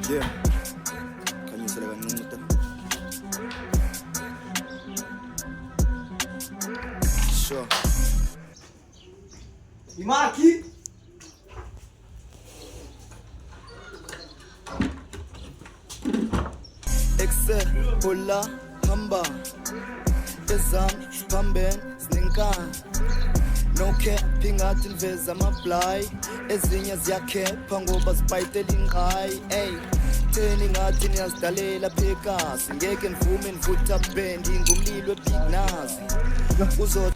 Yeah. Khanyisela kancinci. Sure. Imaki. Excel, hola, hamba. Ezam, pamben, sninkan. No capping athi liveza amablay ezinye ziyakhepha ngoba zibhayitela inqhayi ey theni ngathi niyazidalela phekasi ngeke nivume nivutha band ngumlilo webignazi uzo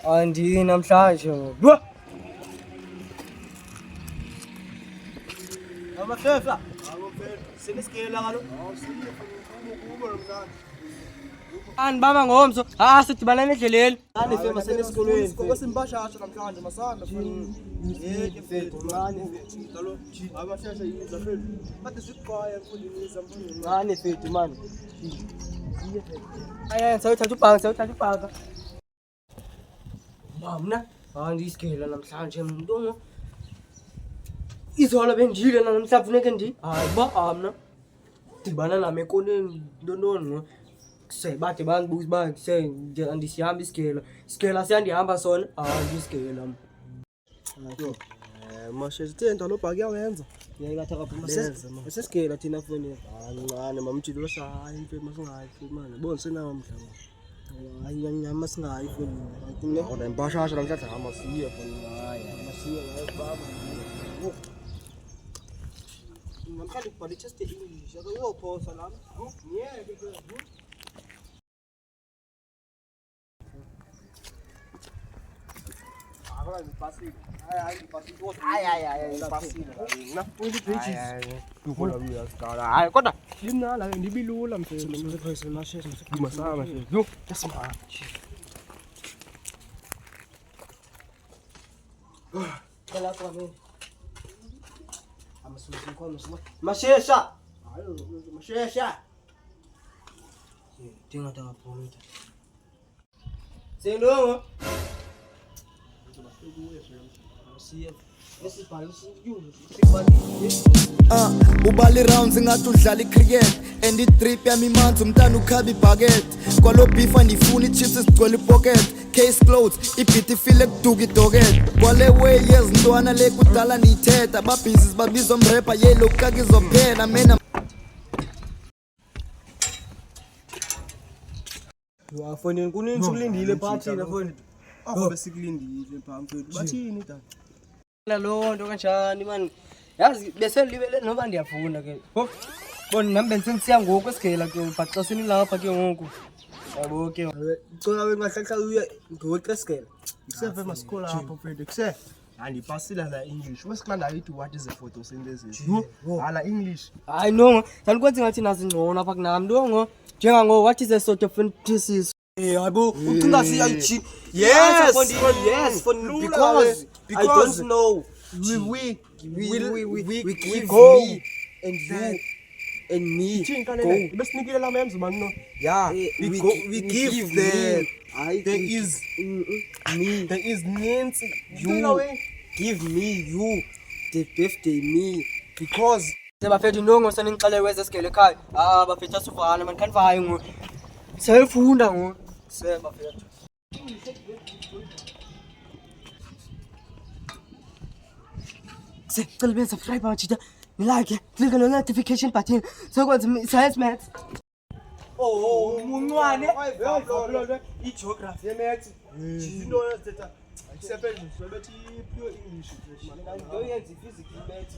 Andi namhlanje ngoba Amafefa senesikela kalo Ani baba ngomso sidibana endleleni ani fema senesikolweni Kwesimbashasha namhlanje masanda yeke mfethu ngani mfethu kalo abashasha yiza mfethu kade siqhwaya mfundini izamfundini ngani fethu man sawuthatha ubhaka mna isikela namhlanje mntungu izolo bendile namhlanje funeke hayi ba mna dibana nami ekoneni ntontoni bade bangibuza uba andisihamba isikela siyandihamba sona isikela masheshe thenda lo bhaki yawenza yayibatha kaphuma sesigela thina fonini hancane mamjilo hayi mfethu masingayi futhi manje bona senawo mhlaba hayi nyama singayi fonini kodwa impashasha namhlanje hamba siye fonini hayi masiye hayi baba namhlanje kubhala i-test e-English akuyophosa lami ngiyeke hayi kodwa limnala ndibilula mfethu masama mfethu mashesha mashesha ndingatangaphomitha sendongo ubali rounds ngathi udlala icricket and i-drip yami imanzi umntana ukhaba ibhaket kwalo beef andifuna i-chips esigcwele ipocket case closed ibhiti ifile kuduka idoket kwale way yezintwana le kudala ndiyithetha babhizi babizwa mrepa yelo kaka izophela mena fonini kunini sikulindile phathina fonini besikulindile phamfethu bathini dad loo nto kanjani mani yazi beselibele noba ndiyafuna ke bona nami bendisengisiya ngoku esigela ke bhaxosini lapha ke ngoku yabo ke cela wengahlahla uye ngoweqesigela kuseve masikhola apha mfethu kuse andipasila la English wesiqanda yithi what is a photosynthesis ala English hayi nongo sanikwenza ngathi nazi ngcono apha kunami ntongo njengango what is a photosynthesis yabo ucinga siyayithi yes for because I don't know we give go me and you and me go besinikile la mems man no yeah we give them there is me there is Nancy you give me you the birthday me because sebafethu nongo saningixele weza sigele ekhaya bafethu asufana man kanivayo ngo sefunda ngo sebafethu cela benza subscribe machita nilike click on the notification button sokwenza science maths muncwane i-geography maths into yethetha ayisebenzi bethi pure English ndoyenza i-physics maths